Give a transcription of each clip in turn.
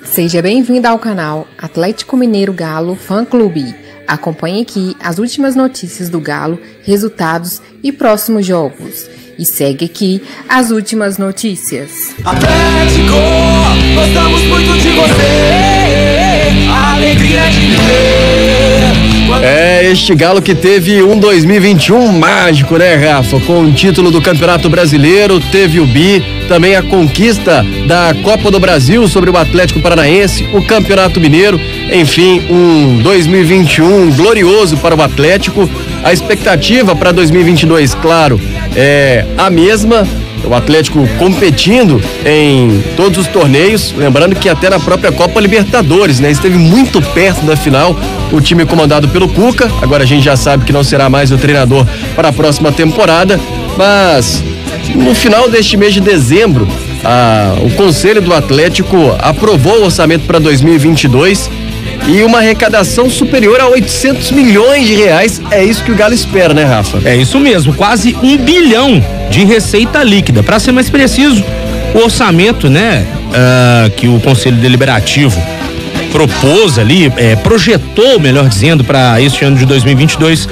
Seja bem-vindo ao canal Atlético Mineiro Galo Fã Clube. Acompanhe aqui as últimas notícias do Galo, resultados e próximos jogos. E segue aqui as últimas notícias. Atlético, gostamos muito de você, a alegria de viver. É este Galo que teve um 2021 mágico, né, Rafa? Com o título do Campeonato Brasileiro, teve o bi, também a conquista da Copa do Brasil sobre o Atlético Paranaense, o Campeonato Mineiro, enfim, um 2021 glorioso para o Atlético. A expectativa para 2022, claro, é a mesma. O Atlético competindo em todos os torneios, lembrando que até na própria Copa Libertadores, né? Esteve muito perto da final, o time comandado pelo Cuca. Agora a gente já sabe que não será mais o treinador para a próxima temporada, mas no final deste mês de dezembro, o Conselho do Atlético aprovou o orçamento para 2022 e uma arrecadação superior a 800 milhões de reais. É isso que o Galo espera, né, Rafa? É isso mesmo, quase 1 bilhão de receita líquida. Para ser mais preciso, o orçamento, né, que o Conselho Deliberativo propôs ali, projetou, melhor dizendo, para este ano de 2022,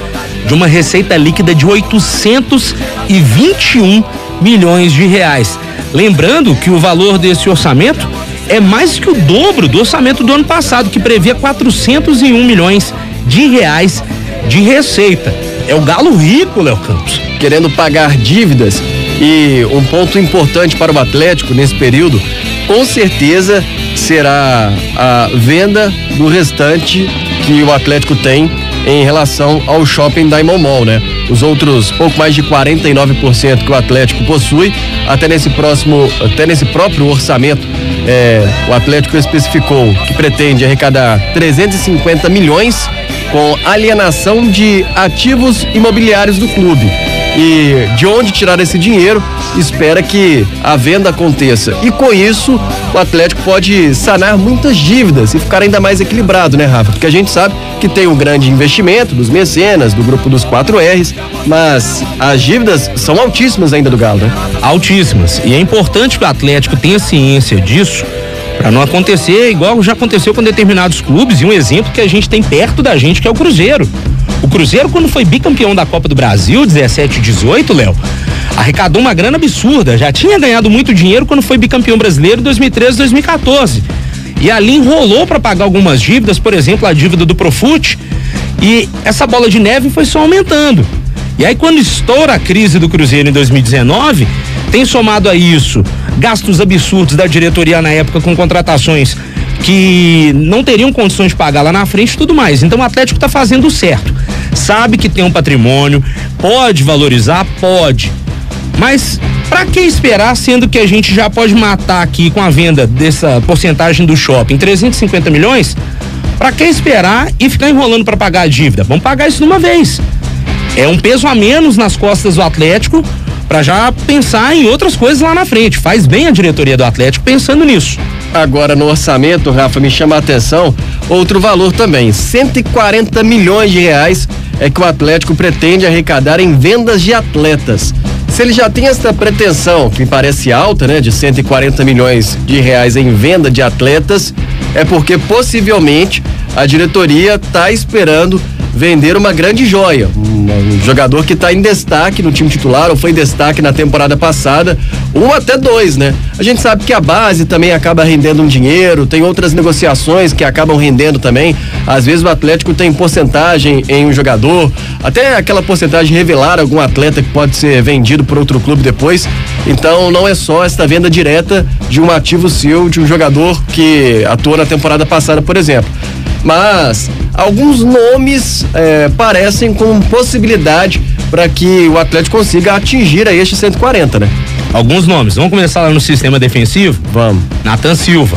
de uma receita líquida de 821 milhões de reais. Lembrando que o valor desse orçamento é mais que o dobro do orçamento do ano passado, que previa 401 milhões de reais de receita. É o Galo rico, Léo Campos. Querendo pagar dívidas, e um ponto importante para o Atlético nesse período, com certeza será a venda do restante que o Atlético tem em relação ao Shopping Diamond Mall, né? Os outros pouco mais de 49% que o Atlético possui, até nesse próprio orçamento, o Atlético especificou que pretende arrecadar 350 milhões com alienação de ativos imobiliários do clube. E de onde tirar esse dinheiro, espera que a venda aconteça. E com isso, o Atlético pode sanar muitas dívidas e ficar ainda mais equilibrado, né, Rafa? Porque a gente sabe que tem um grande investimento dos mecenas, do grupo dos 4Rs, mas as dívidas são altíssimas ainda do Galo, né? Altíssimas. E é importante que o Atlético tenha ciência disso, para não acontecer igual já aconteceu com determinados clubes, e um exemplo que a gente tem perto da gente, que é o Cruzeiro. O Cruzeiro, quando foi bicampeão da Copa do Brasil, 17 e 18, Léo, arrecadou uma grana absurda. Já tinha ganhado muito dinheiro quando foi bicampeão brasileiro em 2013 e 2014. E ali enrolou para pagar algumas dívidas, por exemplo, a dívida do Profut, e essa bola de neve foi só aumentando. E aí, quando estoura a crise do Cruzeiro em 2019, tem somado a isso gastos absurdos da diretoria na época com contratações que não teriam condições de pagar lá na frente e tudo mais. Então o Atlético está fazendo certo. Sabe que tem um patrimônio, pode valorizar, pode. Mas para que esperar, sendo que a gente já pode matar aqui com a venda dessa porcentagem do shopping 350 milhões? Para que esperar e ficar enrolando para pagar a dívida? Vamos pagar isso de uma vez. É um peso a menos nas costas do Atlético para já pensar em outras coisas lá na frente. Faz bem a diretoria do Atlético pensando nisso. Agora no orçamento, Rafa, me chama a atenção outro valor também, 140 milhões de reais é que o Atlético pretende arrecadar em vendas de atletas. Se ele já tem essa pretensão, que me parece alta, né, de 140 milhões de reais em venda de atletas, é porque possivelmente a diretoria está esperando vender uma grande joia, um jogador que está em destaque no time titular, ou foi destaque na temporada passada, um até dois, né? A gente sabe que a base também acaba rendendo um dinheiro, tem outras negociações que acabam rendendo também. Às vezes o Atlético tem porcentagem em um jogador, até aquela porcentagem revelar algum atleta que pode ser vendido por outro clube depois. Então não é só esta venda direta de um ativo seu, de um jogador que atuou na temporada passada, por exemplo. Mas alguns nomes parecem com possibilidade para que o Atlético consiga atingir a este 140, né? Alguns nomes. Vamos começar lá no sistema defensivo? Vamos. Nathan Silva,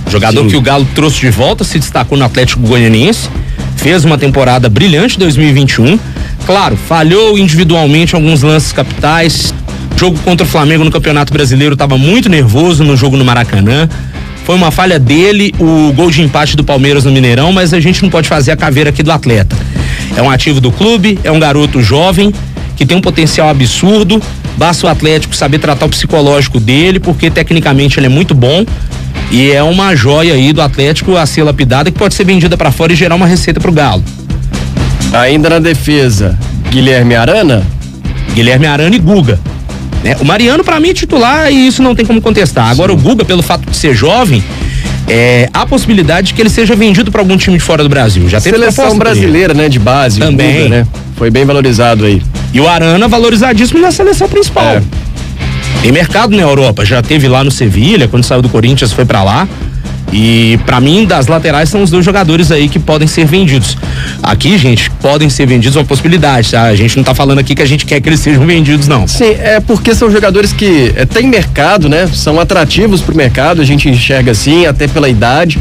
jogador que o Galo trouxe de volta, se destacou no Atlético Goianiense, fez uma temporada brilhante em 2021. Claro, falhou individualmente alguns lances capitais. Jogo contra o Flamengo no Campeonato Brasileiro, estava muito nervoso no jogo no Maracanã. Foi uma falha dele, o gol de empate do Palmeiras no Mineirão, mas a gente não pode fazer a caveira aqui do atleta. É um ativo do clube, é um garoto jovem, que tem um potencial absurdo, basta o Atlético saber tratar o psicológico dele, porque tecnicamente ele é muito bom E é uma joia aí do Atlético a ser lapidada, que pode ser vendida para fora e gerar uma receita pro Galo. Ainda na defesa, Guilherme Arana E Guga. Né? O Mariano, para mim, é titular e isso não tem como contestar. Agora, o Guga, pelo fato de ser jovem, há possibilidade de que ele seja vendido para algum time de fora do Brasil. Já teve seleção brasileira, né, de base. Também. Guga, né? Foi bem valorizado aí. E o Arana valorizadíssimo na seleção principal. Tem mercado na Europa, já teve lá no Sevilha, quando saiu do Corinthians foi para lá. E para mim, das laterais são os dois jogadores aí que podem ser vendidos. Aqui, gente, podem ser vendidos, uma possibilidade, tá? A gente não tá falando aqui que a gente quer que eles sejam vendidos, não. Sim, é porque são jogadores que têm mercado, né? São atrativos pro mercado, a gente enxerga assim, até pela idade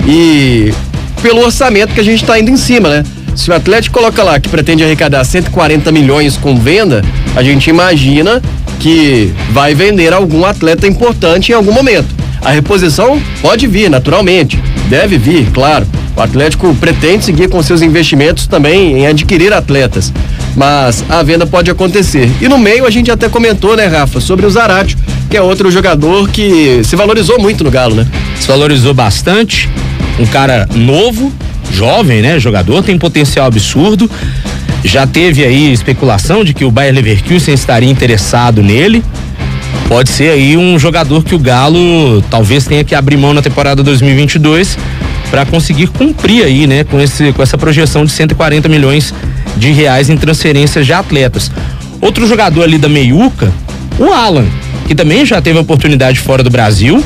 e pelo orçamento que a gente tá indo em cima, né? Se o Atlético coloca lá que pretende arrecadar 140 milhões com venda, a gente imagina que vai vender algum atleta importante em algum momento. A reposição pode vir, naturalmente, deve vir, claro. O Atlético pretende seguir com seus investimentos também em adquirir atletas, mas a venda pode acontecer. E no meio a gente até comentou, né, Rafa, sobre o Zaratio, que é outro jogador que se valorizou muito no Galo, né? Se valorizou bastante, um cara novo, jovem, né, jogador, tem potencial absurdo. Já teve aí especulação de que o Bayer Leverkusen estaria interessado nele. Pode ser aí um jogador que o Galo talvez tenha que abrir mão na temporada 2022 para conseguir cumprir aí, né, com essa projeção de 140 milhões de reais em transferências de atletas. Outro jogador ali da meiuca, o Alan, que também já teve oportunidade fora do Brasil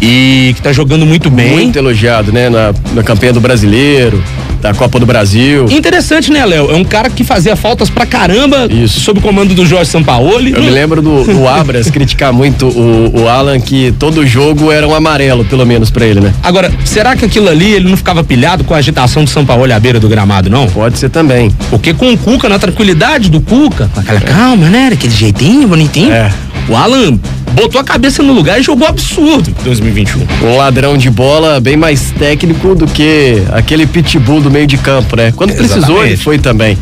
e que tá jogando muito bem. Muito elogiado, né, na campanha do Brasileiro, da Copa do Brasil. Interessante, né, Léo? É um cara que fazia faltas pra caramba. Isso. Sob o comando do Jorge Sampaoli. Eu me lembro do Abras criticar muito o Alan, que todo jogo era um amarelo, pelo menos pra ele, né? Agora, será que aquilo ali ele não ficava pilhado com a agitação do Sampaoli à beira do gramado, não? Pode ser também. Porque com o Cuca, na tranquilidade do Cuca, com aquela calma, né? Daquele jeitinho bonitinho. O Alan botou a cabeça no lugar e jogou absurdo em 2021. Um ladrão de bola bem mais técnico do que aquele pitbull do meio de campo, né? Quando precisou, ele foi também.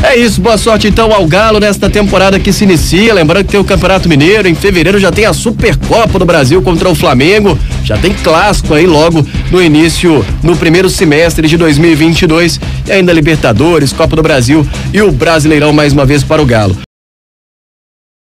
É isso, boa sorte então ao Galo nesta temporada que se inicia. Lembrando que tem o Campeonato Mineiro, em fevereiro já tem a Supercopa do Brasil contra o Flamengo, já tem clássico aí logo no início, no primeiro semestre de 2022 e ainda Libertadores, Copa do Brasil e o Brasileirão mais uma vez para o Galo.